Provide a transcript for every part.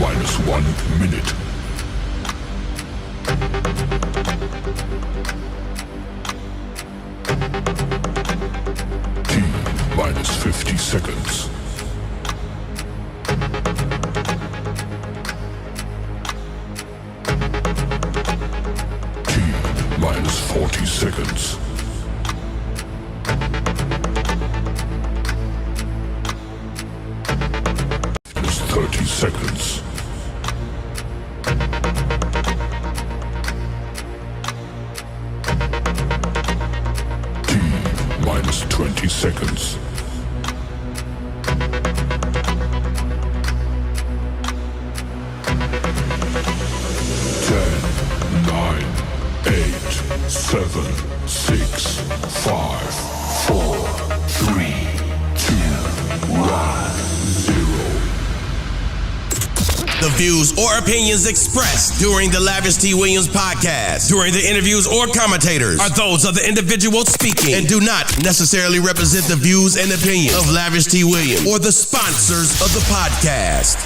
minus 1 minute. T minus 50 seconds. T minus 40 seconds. Minus 30 seconds. T minus 20 seconds. Seven, 6, 5, 4, 3, 2, 1, 0. The views or opinions expressed during the Lavish T. Williams podcast, during the interviews or commentators, are those of the individual speaking and do not necessarily represent the views and opinions of Lavish T. Williams or the sponsors of the podcast.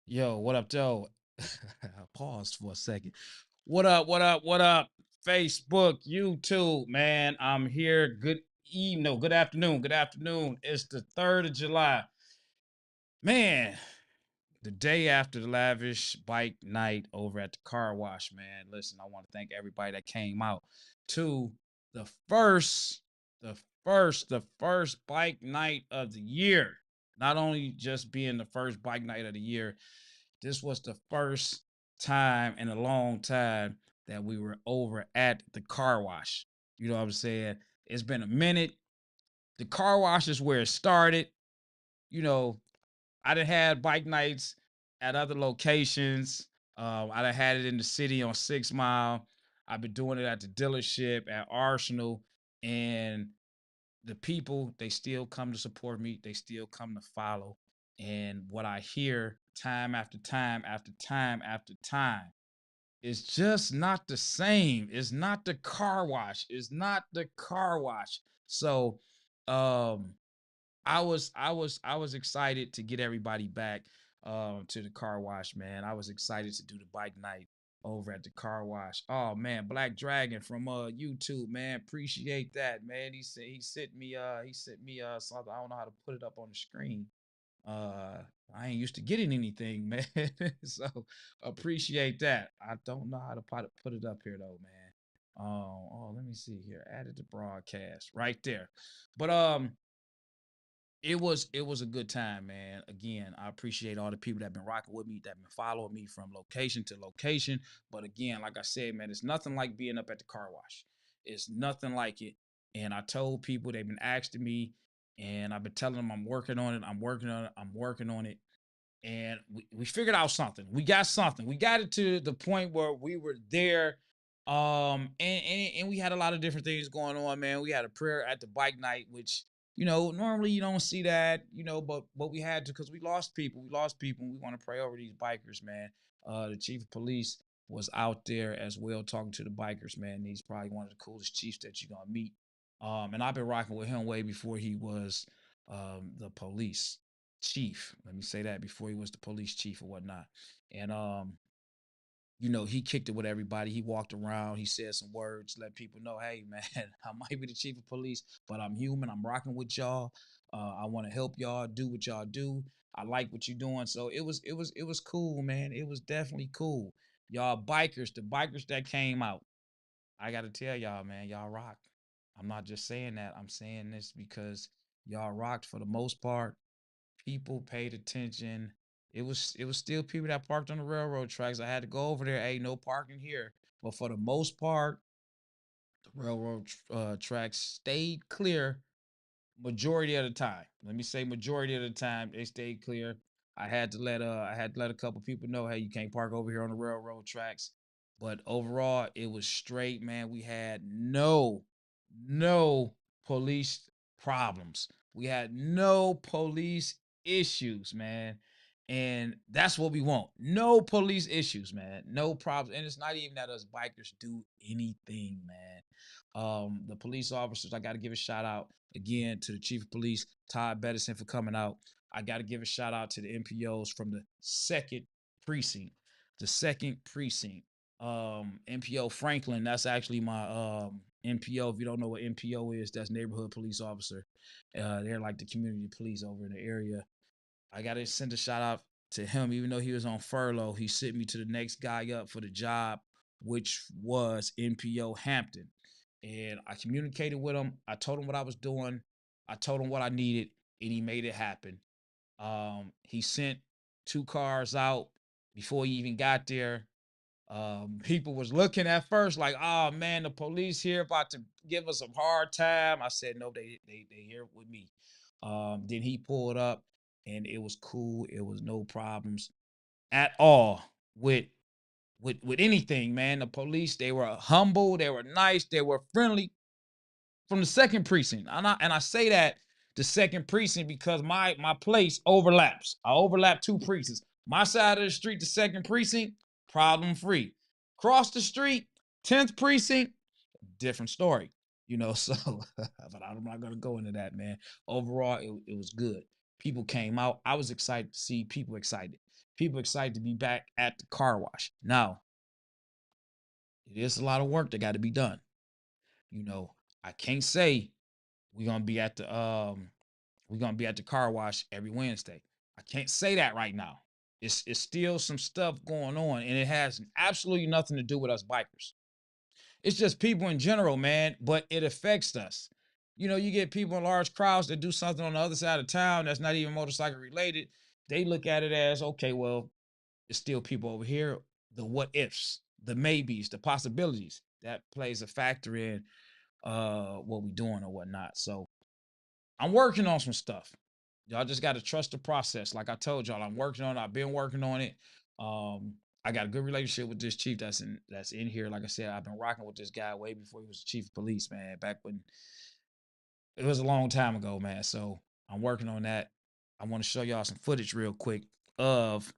Yo, what up, Joe? Paused for a second. What up, what up, what up? Facebook, YouTube, man. I'm here. Good evening. No, good afternoon. Good afternoon. It's the 3rd of July. Man, the day after the Lavish bike night over at the car wash, man. Listen, I want to thank everybody that came out to the first bike night of the year. Not only just being the first bike night of the year, this was the first time in a long time that we were over at the car wash. You know what I'm saying? It's been a minute. The car wash is where it started. You know, I done had bike nights at other locations. I done had it in the city on 6 Mile. I've been doing it at the dealership at Arsenal. And the people, they still come to support me. They still come to follow. And what I hear time after time after time after time is just not the same. It's not the car wash. It's not the car wash. So I was excited to get everybody back to the car wash, man. I was excited to do the bike night over at the car wash. Oh man, Black Dragon from YouTube, man. Appreciate that, man. He sent me something. I don't know how to put it up on the screen. I ain't used to getting anything, man. So appreciate that. I don't know how to put it up here though, man. Let me see here. Added to broadcast right there. But it was a good time, man. Again, I appreciate all the people that been rocking with me, that been following me from location to location. But again, like I said, man, it's nothing like being up at the car wash. It's nothing like it. And I told people, they've been asking me, and I've been telling them I'm working on it. I'm working on it. I'm working on it. And we figured out something. We got something. We got it to the point where we were there. And we had a lot of different things going on, man. We had a prayer at the bike night, which normally you don't see that, but we had to, because we lost people. We lost people. And we want to pray over these bikers, man. The chief of police was out there as well talking to the bikers, man. He's probably one of the coolest chiefs that you're gonna meet. And I've been rocking with him way before he was the police chief. Let me say that, before he was the police chief or whatnot. And he kicked it with everybody. He walked around, he said some words, let people know, hey man, I might be the chief of police, but I'm human. I'm rocking with y'all. I want to help y'all do what y'all do. I like what you're doing. So it was cool, man. It was definitely cool. Y'all bikers, the bikers that came out, I gotta tell y'all, man, y'all rocked. I'm not just saying that. I'm saying this because y'all rocked for the most part. People paid attention. It was still people that parked on the railroad tracks. I had to go over there. Hey, no parking here. But for the most part, the railroad tracks stayed clear majority of the time. Let me say majority of the time they stayed clear. I had to let a couple people know, hey, you can't park over here on the railroad tracks. But overall, it was straight, man. We had no police problems. We had no police issues, man. And that's what we want. No police issues, man. No problems. And it's not even that us bikers do anything, man. The police officers, I got to give a shout out again to the chief of police, Todd Bettison, for coming out. I got to give a shout out to the MPOs from the second precinct. The second precinct. MPO Franklin, that's actually my MPO. If you don't know what MPO is, that's neighborhood police officer. They're like the community police over in the area. I gotta send a shout out to him, even though he was on furlough. He sent me to the next guy up for the job, which was NPO Hampton. And I communicated with him. I told him what I was doing. I told him what I needed, and he made it happen. He sent 2 cars out before he even got there. People was looking at first like, oh man, the police here about to give us some hard time. I said, no, they here with me. Then he pulled up and it was cool. It was no problems at all with anything, man. The police, they were humble, they were nice, they were friendly from the second precinct. And I say that the second precinct because my place overlaps. I overlap 2 precincts. My side of the street, the second precinct, problem free. Across the street, 10th precinct, different story. So but I'm not gonna go into that, man. Overall, it was good. People came out. I was excited to see people excited. People excited to be back at the car wash. Now, it is a lot of work that got to be done. I can't say we're gonna be at the car wash every Wednesday. I can't say that right now. It's still some stuff going on, and it has absolutely nothing to do with us bikers. It's just people in general, man, but it affects us. You get people in large crowds that do something on the other side of town that's not even motorcycle related. They look at it as, okay, well, it's still people over here. The what ifs, the maybes, the possibilities, that plays a factor in what we doing or whatnot. So I'm working on some stuff. Y'all just got to trust the process. Like I told y'all, I'm working on it. I've been working on it. I got a good relationship with this chief that's in here. Like I said, I've been rocking with this guy way before he was the chief of police, man. Back when it was a long time ago, man. So I'm working on that. I want to show y'all some footage real quick of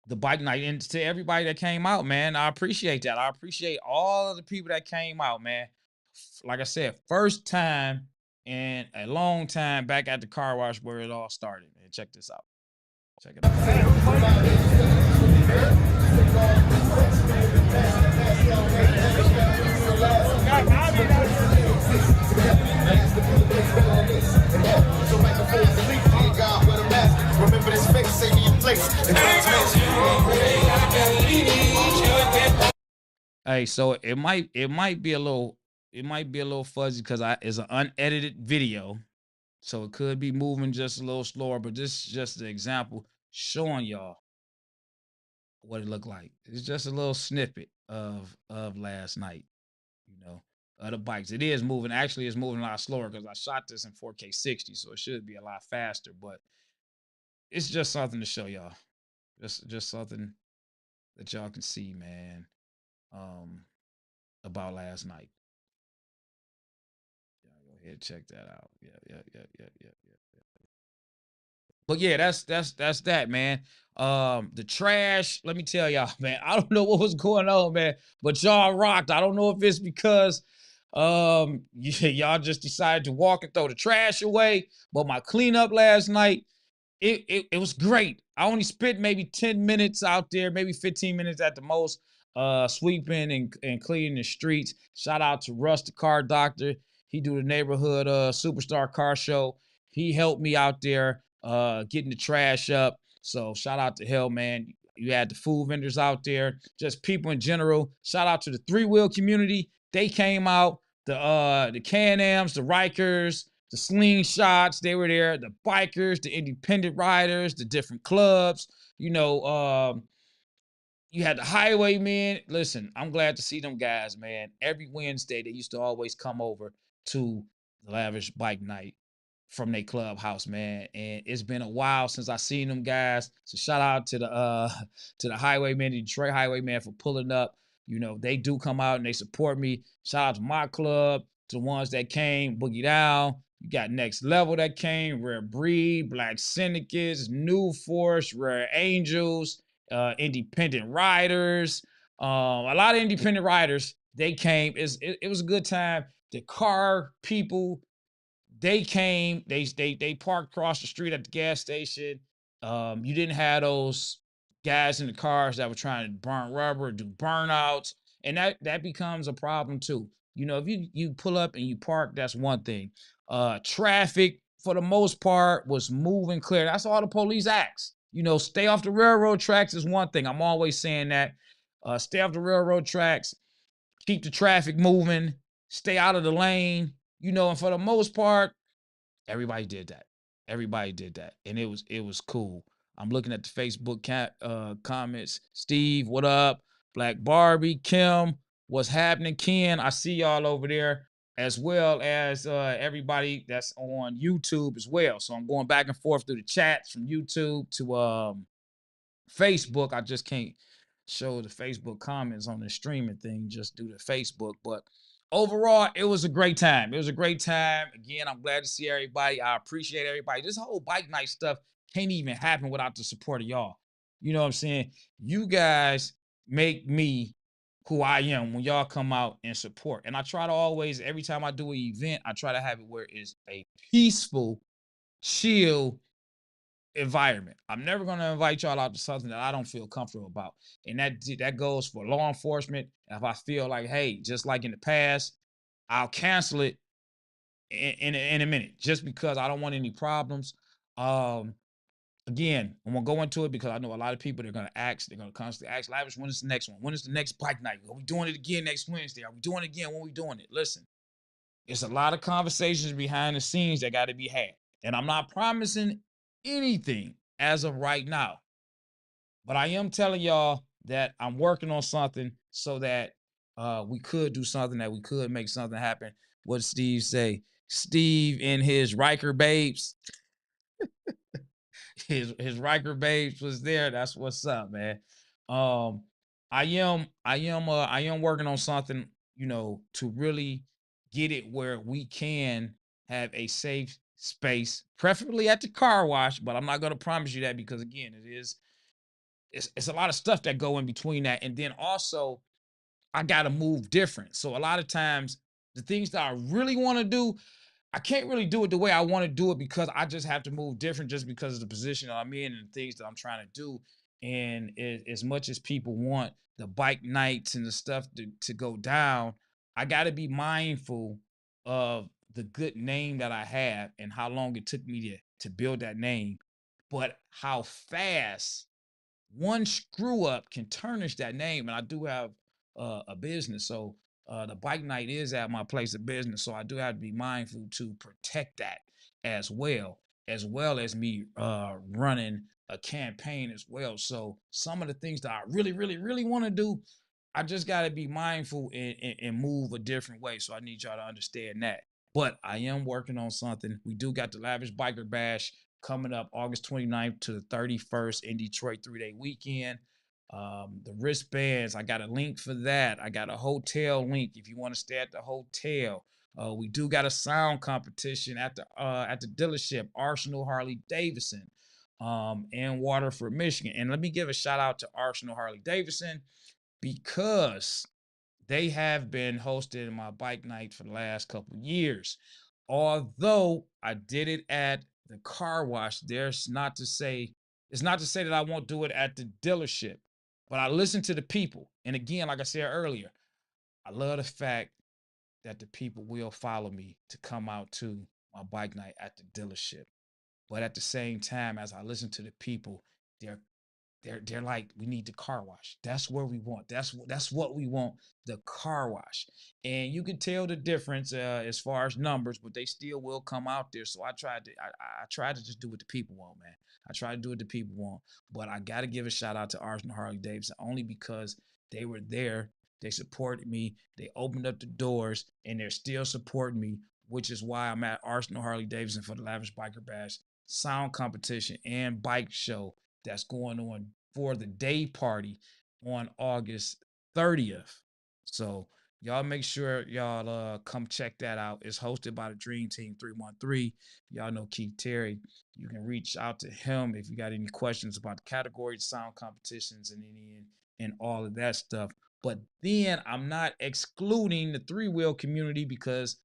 the bike night. And to everybody that came out, man, I appreciate that. I appreciate all of the people that came out, man. Like I said, first time in a long time back at the car wash where it all started. Man, check this out. Check it out. Hey, so it might be a little fuzzy because it's an unedited video, so it could be moving just a little slower. But this is just an example showing y'all what it looked like. It's just a little snippet of last night, of the bikes. It is moving. Actually, it's moving a lot slower because I shot this in 4K 60, so it should be a lot faster. But it's just something to show y'all. Just something that y'all can see, man. About last night. Yeah, go ahead, check that out. Yeah. But yeah, that's that, man. The trash, let me tell y'all, man, I don't know what was going on, man, but y'all rocked. I don't know if it's because y'all just decided to walk and throw the trash away, but my cleanup last night, it was great. I only spent maybe 10 minutes out there, maybe 15 minutes at the most, sweeping and cleaning the streets. Shout out to Russ, the car doctor. He do the neighborhood superstar car show. He helped me out there getting the trash up. So shout out to him, man. You had the food vendors out there, just people in general. Shout out to the 3-wheel community. They came out. The Can-Ams, the Rikers, the Slingshots, they were there. The bikers, the independent riders, the different clubs. You had the highwaymen. Listen, I'm glad to see them guys, man. Every Wednesday, they used to always come over to the Lavish Bike Night from their clubhouse, man. And it's been a while since I seen them guys. So shout out to the highwaymen, the Detroit highwaymen, for pulling up. They do come out and they support me. Shout out to my club, to the ones that came, Boogie Down, You got Next Level that came, Rare Breed, Black Syndicates, New Force, Rare Angels, Independent Riders. A lot of independent riders, they came. It was a good time. The car people, they came, they parked across the street at the gas station. You didn't have those guys in the cars that were trying to burn rubber, do burnouts, and that becomes a problem too. You know, if you pull up and you park, that's one thing. Traffic for the most part was moving clear. That's all the police asked. You know, stay off the railroad tracks is one thing. I'm always saying that. Stay off the railroad tracks, keep the traffic moving, stay out of the lane. You know, and for the most part, everybody did that. Everybody did that, and it was cool. I'm looking at the Facebook comments. Steve, what up? Black Barbie, Kim, what's happening? Ken, I see y'all over there, as well as everybody that's on YouTube as well. So I'm going back and forth through the chats from YouTube to Facebook. I just can't show the Facebook comments on the streaming thing, just do the Facebook. But overall, it was a great time. It was a great time. Again, I'm glad to see everybody. I appreciate everybody. This whole bike night stuff can't even happen without the support of y'all. You know what I'm saying? You guys make me who I am when y'all come out and support. And I try to always, every time I do an event, I try to have it where it's a peaceful, chill environment. I'm never going to invite y'all out to something that I don't feel comfortable about. And that goes for law enforcement. If I feel like, hey, just like in the past, I'll cancel it in a minute just because I don't want any problems. Again, I'm going to go into it because I know a lot of people, they're going to ask, they're going to constantly ask, Lavish, when is the next one? When is the next bike night? Are we doing it again next Wednesday? Are we doing it again? When are we doing it? Listen, it's a lot of conversations behind the scenes that got to be had. And I'm not promising anything as of right now. But I am telling y'all that I'm working on something so that we could do something, that we could make something happen. What did Steve say? Steve and his Riker babes. his Riker babes was there. That's what's up, man. I am working on something, you know, to really get it where we can have a safe space, preferably at the car wash, but I'm not gonna promise you that because again, it's a lot of stuff that go in between that. And then also I gotta move different. So a lot of times the things that I really want to do, I can't really do it the way I want to do it because I just have to move different just because of the position that I'm in and the things that I'm trying to do. And as much as people want the bike nights and the stuff to go down, I got to be mindful of the good name that I have and how long it took me to build that name, but how fast one screw up can tarnish that name. And I do have a business, so the bike night is at my place of business, so I do have to be mindful to protect that as well as me running a campaign as well. So some of the things that I really, really, really want to do, I just got to be mindful and move a different way. So I need y'all to understand that. But I am working on something. We do got the Lavish Biker Bash coming up August 29th to the 31st in Detroit, 3-day weekend. The wristbands, I got a link for that. I got a hotel link if you want to stay at the hotel. We do got a sound competition at the dealership, Arsenal Harley Davidson, in Waterford, Michigan. And let me give a shout out to Arsenal Harley Davidson because they have been hosting my bike night for the last couple years. Although I did it at the car wash, it's not to say that I won't do it at the dealership, but I listen to the people. And again, like I said earlier, I love the fact that the people will follow me to come out to my bike night at the dealership. But at the same time, as I listen to the people, they're they're like, we need the car wash. That's where we want. That's what we want. The car wash, and you can tell the difference as far as numbers, but they still will come out there. So I tried to just do what the people want, man. I try to do what the people want, but I got to give a shout out to Arsenal Harley Davidson only because they were there. They supported me. They opened up the doors, and they're still supporting me, which is why I'm at Arsenal Harley Davidson for the Lavish Biker Bash sound competition and bike show that's going on for the day party on August 30th. So y'all make sure y'all come check that out. It's hosted by the Dream Team 313. Y'all know Keith Terry. You can reach out to him if you got any questions about the categories, sound competitions, and all of that stuff. But then I'm not excluding the three-wheel community because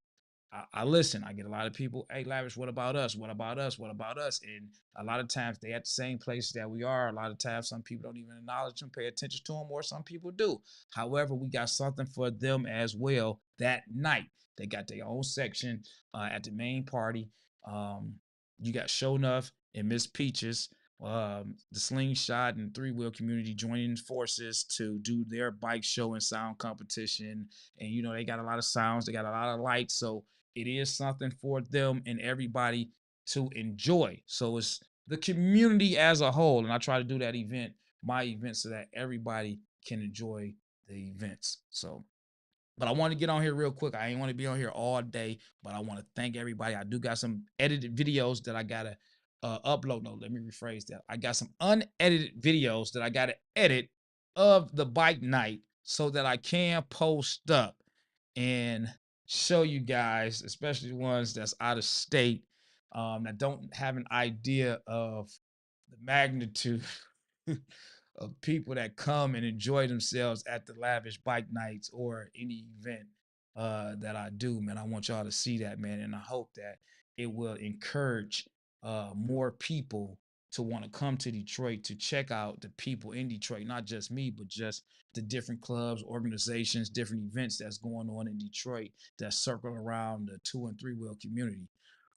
I listen. I get a lot of people, hey, Lavish, what about us? What about us? What about us? And a lot of times they at the same place that we are. A lot of times some people don't even acknowledge them, pay attention to them, or some people do. However, we got something for them as well that night. They got their own section at the main party. Um, you got Show Enough and Miss Peaches, the Slingshot and three wheel community joining forces to do their bike show and sound competition. And you know, they got a lot of sounds, they got a lot of lights. So it is something for them and everybody to enjoy. So it's the community as a whole. And I try to do that my event, so that everybody can enjoy the events. So, but I want to get on here real quick. I ain't want to be on here all day, but I want to thank everybody. I do got some edited videos that I gotta upload. No, let me rephrase that. I got some unedited videos that I gotta edit of the bike night so that I can post up and show you guys, especially the ones that's out of state, that don't have an idea of the magnitude of people that come and enjoy themselves at the Lavish bike nights or any event that I do, man. I want y'all to see that, man, and I hope that it will encourage more people to want to come to Detroit to check out the people in Detroit, not just me, but just the different clubs, organizations, different events that's going on in Detroit that circle around the two and three wheel community.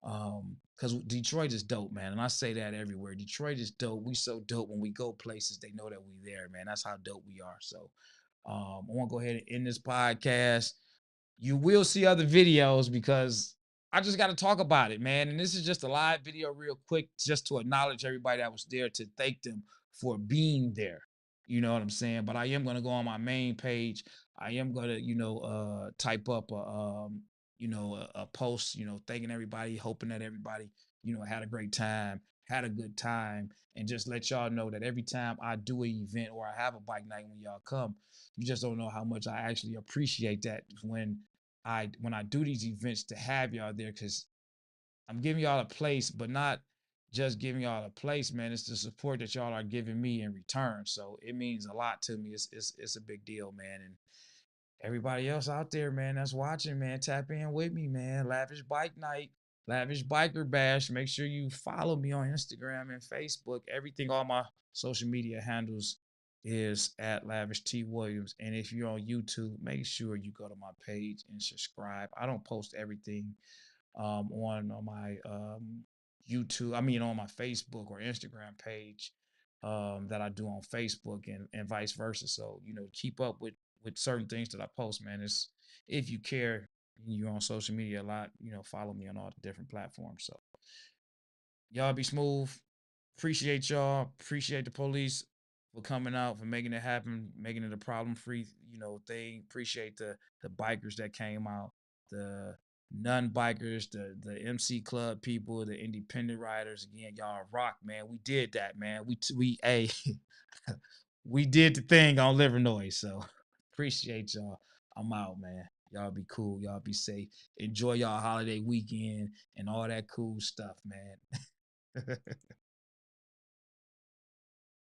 Because Detroit is dope, man, and I say that everywhere. Detroit is dope. We so dope when we go places, they know that we there, man. That's how dope we are. So, I want to go ahead and end this podcast. You will see other videos because I just got to talk about it, man. And this is just a live video, real quick, just to acknowledge everybody that was there, to thank them for being there. You know what I'm saying? But I am gonna go on my main page. I am gonna, type up a post, thanking everybody, hoping that everybody, had a great time, had a good time, and just let y'all know that every time I do an event or I have a bike night when y'all come, you just don't know how much I actually appreciate that when I do these events, to have y'all there, because I'm giving y'all a place, but not just giving y'all a place, man. It's the support that y'all are giving me in return. So it means a lot to me. It's a big deal, man. And everybody else out there, man, that's watching, man, tap in with me, man. Lavish Bike Night, Lavish Biker Bash. Make sure you follow me on Instagram and Facebook. Everything, all my social media handles is at Lavish T Williams. And if you're on YouTube, make sure you go to my page and subscribe. I don't post everything on my YouTube, on my Facebook or Instagram page, that I do on Facebook, and vice versa. So, keep up with certain things that I post, man. It's, if you care, you're on social media a lot, follow me on all the different platforms. So y'all be smooth. Appreciate y'all. Appreciate the police for coming out, for making it happen, making it a problem-free, thing. Appreciate the bikers that came out, the non-bikers, the MC Club people, the independent riders. Again, y'all rock, man. We did that, man. We we did the thing on Livernois. So appreciate y'all. I'm out, man. Y'all be cool. Y'all be safe. Enjoy y'all holiday weekend and all that cool stuff, man.